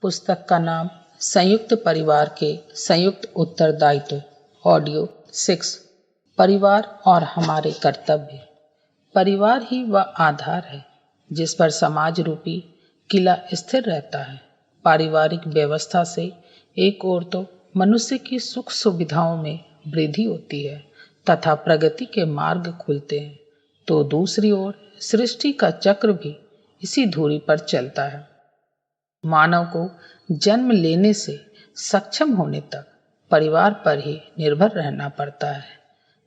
पुस्तक का नाम संयुक्त परिवार के संयुक्त उत्तरदायित्व, ऑडियो 6। परिवार और हमारे कर्तव्य। परिवार ही वह आधार है जिस पर समाज रूपी किला स्थिर रहता है। पारिवारिक व्यवस्था से एक ओर तो मनुष्य की सुख सुविधाओं में वृद्धि होती है तथा प्रगति के मार्ग खुलते हैं, तो दूसरी ओर सृष्टि का चक्र भी इसी धुरी पर चलता है। मानव को जन्म लेने से सक्षम होने तक परिवार पर ही निर्भर रहना पड़ता है।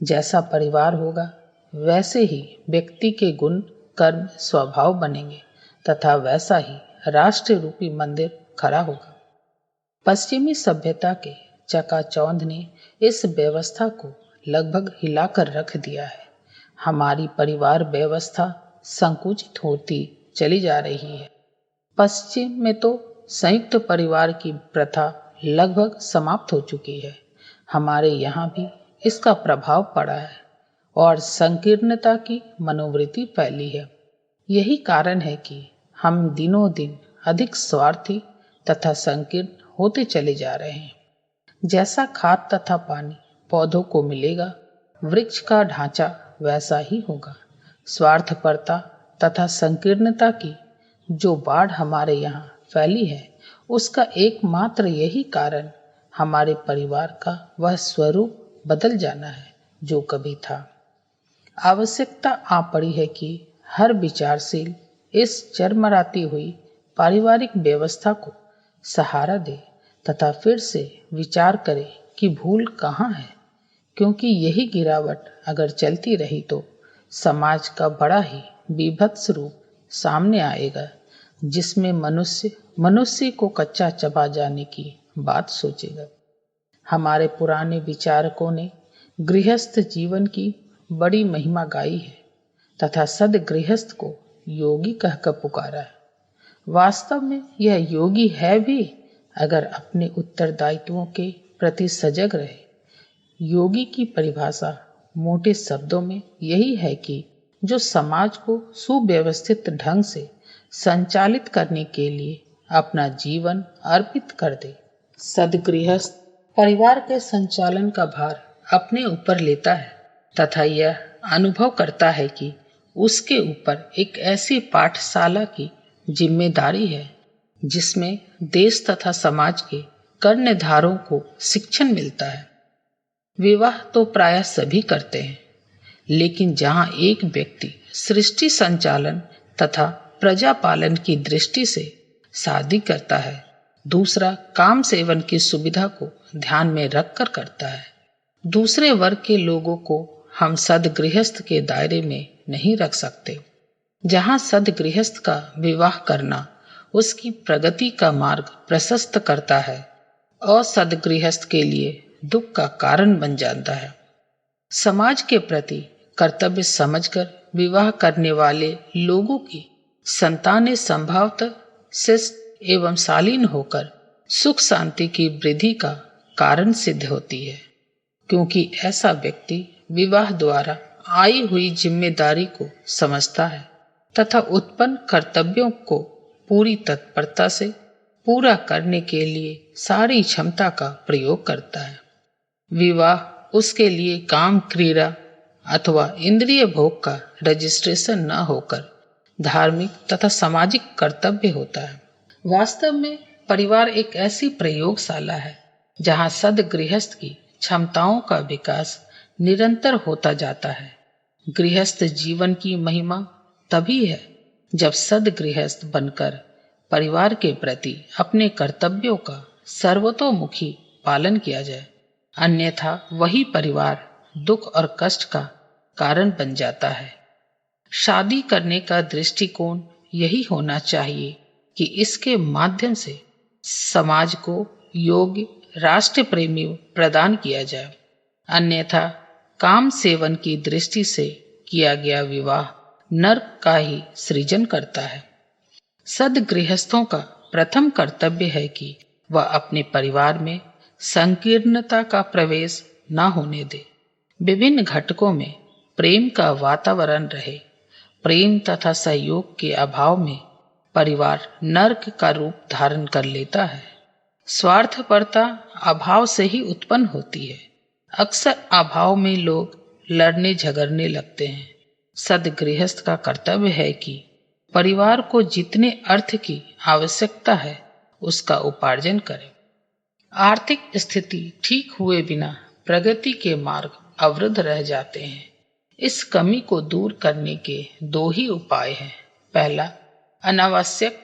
जैसा परिवार होगा वैसे ही व्यक्ति के गुण, कर्म, स्वभाव बनेंगे तथा वैसा ही राष्ट्र रूपी मंदिर खड़ा होगा। पश्चिमी सभ्यता के चकाचौंध ने इस व्यवस्था को लगभग हिलाकर रख दिया है। हमारी परिवार व्यवस्था संकुचित होती चली जा रही है। पश्चिम में तो संयुक्त परिवार की प्रथा लगभग समाप्त हो चुकी है। हमारे यहाँ भी इसका प्रभाव पड़ा है और संकीर्णता की मनोवृत्ति फैली है। यही कारण है कि हम दिनों दिन अधिक स्वार्थी तथा संकीर्ण होते चले जा रहे हैं। जैसा खाद तथा पानी पौधों को मिलेगा, वृक्ष का ढांचा वैसा ही होगा। स्वार्थपरता तथा संकीर्णता की जो बाढ़ हमारे यहाँ फैली है, उसका एकमात्र यही कारण हमारे परिवार का वह स्वरूप बदल जाना है जो कभी था। आवश्यकता आ पड़ी है कि हर विचारशील इस चरमराती हुई पारिवारिक व्यवस्था को सहारा दे तथा फिर से विचार करे कि भूल कहाँ है, क्योंकि यही गिरावट अगर चलती रही तो समाज का बड़ा ही बीभत्स रूप सामने आएगा, जिसमें मनुष्य को कच्चा चबा जाने की बात सोचेगा। हमारे पुराने विचारकों ने गृहस्थ जीवन की बड़ी महिमा गाई है तथा सद्गृहस्थ को योगी कहकर पुकारा है। वास्तव में यह योगी है भी अगर अपने उत्तरदायित्वों के प्रति सजग रहे। योगी की परिभाषा मोटे शब्दों में यही है कि जो समाज को सुव्यवस्थित ढंग से संचालित करने के लिए अपना जीवन अर्पित कर दे। सद्गृहस्थ परिवार के संचालन का भार अपने ऊपर लेता है तथा यह अनुभव करता है कि उसके ऊपर एक ऐसी पाठशाला की जिम्मेदारी है जिसमें देश तथा समाज के कर्णधारों को शिक्षण मिलता है। विवाह तो प्रायः सभी करते हैं, लेकिन जहाँ एक व्यक्ति सृष्टि संचालन तथा प्रजा पालन की दृष्टि से शादी करता है, दूसरा काम सेवन की सुविधा को ध्यान में रखकर करता है। दूसरे वर्ग के लोगों को हम सद्गृहस्थ के दायरे में नहीं रख सकते। जहाँ सद्गृहस्थ का विवाह करना उसकी प्रगति का मार्ग प्रशस्त करता है, असद्गृहस्थ के लिए दुख का कारण बन जाता है। समाज के प्रति कर्तव्य समझकर विवाह करने वाले लोगों की संतानें संभवतः शिष्ट एवं शालीन होकर सुख शांति की वृद्धि का कारण सिद्ध होती है, क्योंकि ऐसा व्यक्ति विवाह द्वारा आई हुई जिम्मेदारी को समझता है तथा उत्पन्न कर्तव्यों को पूरी तत्परता से पूरा करने के लिए सारी क्षमता का प्रयोग करता है। विवाह उसके लिए काम क्रीड़ा अथवा इंद्रिय भोग का रजिस्ट्रेशन न होकर धार्मिक तथा सामाजिक कर्तव्य होता है। वास्तव में परिवार एक ऐसी प्रयोगशाला है जहाँ सद्गृहस्थ की क्षमताओं का विकास निरंतर होता जाता है। गृहस्थ जीवन की महिमा तभी है जब सद्गृहस्थ बनकर परिवार के प्रति अपने कर्तव्यों का सर्वतोमुखी पालन किया जाए, अन्यथा वही परिवार दुख और कष्ट का कारण बन जाता है। शादी करने का दृष्टिकोण यही होना चाहिए कि इसके माध्यम से समाज को योग्य राष्ट्र प्रेमी प्रदान किया जाए, अन्यथा काम सेवन की दृष्टि से किया गया विवाह नरक का ही सृजन करता है। सद्गृहस्थों का प्रथम कर्तव्य है कि वह अपने परिवार में संकीर्णता का प्रवेश न होने दे। विभिन्न घटकों में प्रेम का वातावरण रहे। प्रेम तथा सहयोग के अभाव में परिवार नर्क का रूप धारण कर लेता है। स्वार्थपरता अभाव से ही उत्पन्न होती है। अक्सर अभाव में लोग लड़ने झगड़ने लगते हैं। सद्गृहस्थ का कर्तव्य है कि परिवार को जितने अर्थ की आवश्यकता है उसका उपार्जन करें। आर्थिक स्थिति ठीक हुए बिना प्रगति के मार्ग अवरुद्ध रह जाते हैं। इस कमी को दूर करने के दो ही उपाय हैं। पहला, अनावश्यक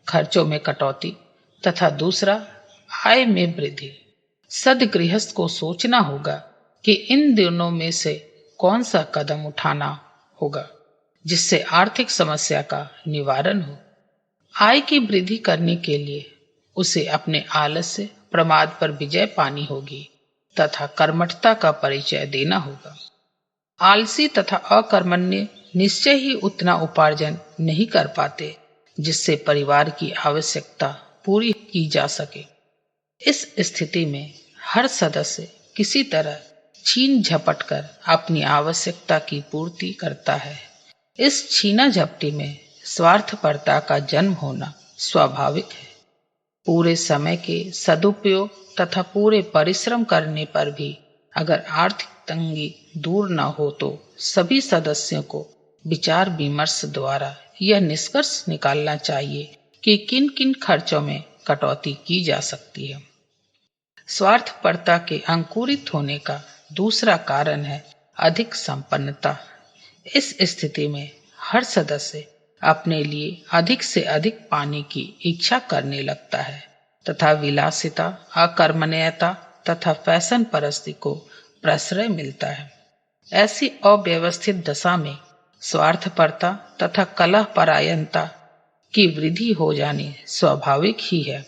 खर्चों में कटौती तथा दूसरा, आय में वृद्धि। सद्गृहस्थ को सोचना होगा कि इन दोनों में से कौन सा कदम उठाना होगा जिससे आर्थिक समस्या का निवारण हो। आय की वृद्धि करने के लिए उसे अपने आलस्य प्रमाद पर विजय पानी होगी तथा कर्मठता का परिचय देना होगा। आलसी तथा अकर्मण्य निश्चय ही उतना उपार्जन नहीं कर पाते जिससे परिवार की आवश्यकता पूरी की जा सके। इस स्थिति में हर सदस्य किसी तरह छीन झपट कर अपनी आवश्यकता की पूर्ति करता है। इस छीना झपटी में स्वार्थपरता का जन्म होना स्वाभाविक है। पूरे समय के सदुपयोग तथा पूरे परिश्रम करने पर भी अगर आर्थिक तंगी दूर न हो तो सभी सदस्यों को विचार विमर्श द्वारा यह निष्कर्ष निकालना चाहिए कि किन किन खर्चों में कटौती की जा सकती है। स्वार्थपरता के अंकुरित होने का दूसरा कारण है अधिक संपन्नता। इस स्थिति में हर सदस्य अपने लिए अधिक से अधिक पाने की इच्छा करने लगता है तथा विलासिता, अकर्मण्यता तथा फैशन परस्ती को प्रश्रय मिलता है। ऐसी अव्यवस्थित दशा में स्वार्थपरता तथा कलह परायणता की वृद्धि हो जानी स्वाभाविक ही है।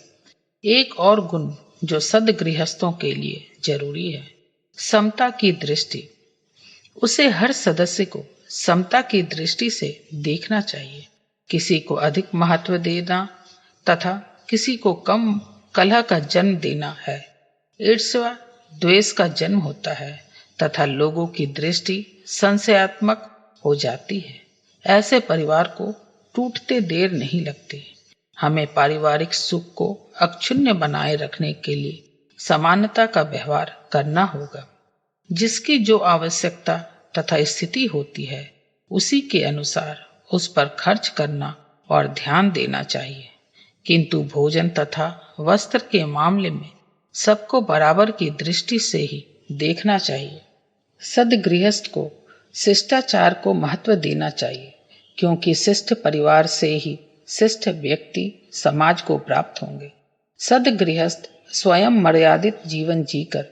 एक और गुण जो सद्गृहस्थों के लिए जरूरी है, समता की दृष्टि। उसे हर सदस्य को समता की दृष्टि से देखना चाहिए। किसी को अधिक महत्व देना तथा किसी को कम कलह का जन्म देना है। ईर्ष्या द्वेष का जन्म होता है तथा लोगों की दृष्टि संशयात्मक हो जाती है। ऐसे परिवार को टूटते देर नहीं लगती। हमें पारिवारिक सुख को अक्षुण्ण बनाए रखने के लिए समानता का व्यवहार करना होगा। जिसकी जो आवश्यकता तथा स्थिति होती है उसी के अनुसार उस पर खर्च करना और ध्यान देना चाहिए, किंतु भोजन तथा वस्त्र के मामले में सबको बराबर की दृष्टि से ही देखना चाहिए। सद्गृहस्थ को शिष्टाचार को महत्व देना चाहिए, क्योंकि शिष्ट परिवार से ही शिष्ट व्यक्ति समाज को प्राप्त होंगे। सद्गृहस्थ स्वयं मर्यादित जीवन जीकर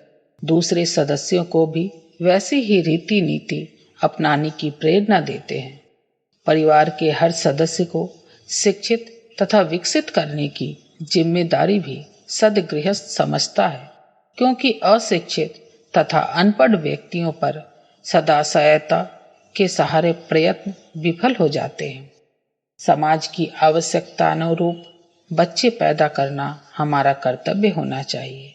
दूसरे सदस्यों को भी वैसी ही रीति नीति अपनाने की प्रेरणा देते हैं। परिवार के हर सदस्य को शिक्षित तथा विकसित करने की जिम्मेदारी भी सद्गृहस्थ समझता है, क्योंकि अशिक्षित तथा अनपढ़ व्यक्तियों पर सदाशयता के सहारे प्रयत्न विफल हो जाते हैं। समाज की आवश्यकता अनुरूप बच्चे पैदा करना हमारा कर्तव्य होना चाहिए।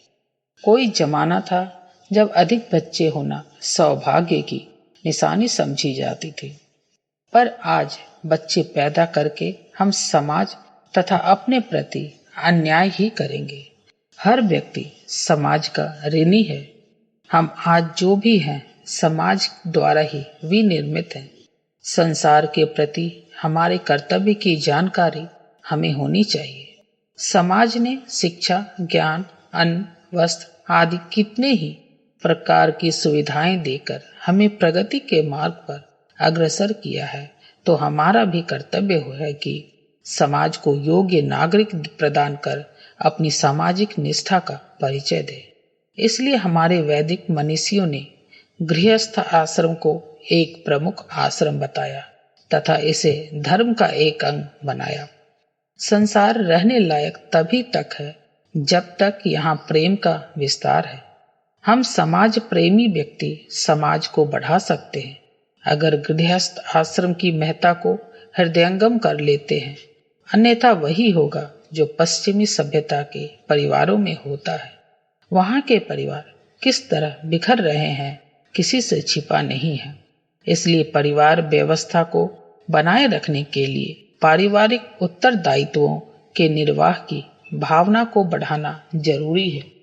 कोई जमाना था जब अधिक बच्चे होना सौभाग्य की निशानी समझी जाती थी, पर आज बच्चे पैदा करके हम समाज तथा अपने प्रति अन्याय ही करेंगे। हर व्यक्ति समाज का ऋणी है। हम आज जो भी हैं समाज द्वारा ही विनिर्मित हैं। संसार के प्रति हमारे कर्तव्य की जानकारी हमें होनी चाहिए। समाज ने शिक्षा, ज्ञान, अन्न, वस्त्र आदि कितने ही प्रकार की सुविधाएं देकर हमें प्रगति के मार्ग पर अग्रसर किया है, तो हमारा भी कर्तव्य है कि समाज को योग्य नागरिक प्रदान कर अपनी सामाजिक निष्ठा का परिचय दे। इसलिए हमारे वैदिक मनीषियों ने गृहस्थ आश्रम को एक प्रमुख आश्रम बताया तथा इसे धर्म का एक अंग बनाया। संसार रहने लायक तभी तक है जब तक यहाँ प्रेम का विस्तार है। हम समाज प्रेमी व्यक्ति समाज को बढ़ा सकते हैं अगर गृहस्थ आश्रम की महत्ता को हृदयंगम कर लेते हैं, अन्यथा वही होगा जो पश्चिमी सभ्यता के परिवारों में होता है। वहाँ के परिवार किस तरह बिखर रहे हैं किसी से छिपा नहीं है। इसलिए परिवार व्यवस्था को बनाए रखने के लिए पारिवारिक उत्तरदायित्वों के निर्वाह की भावना को बढ़ाना जरूरी है।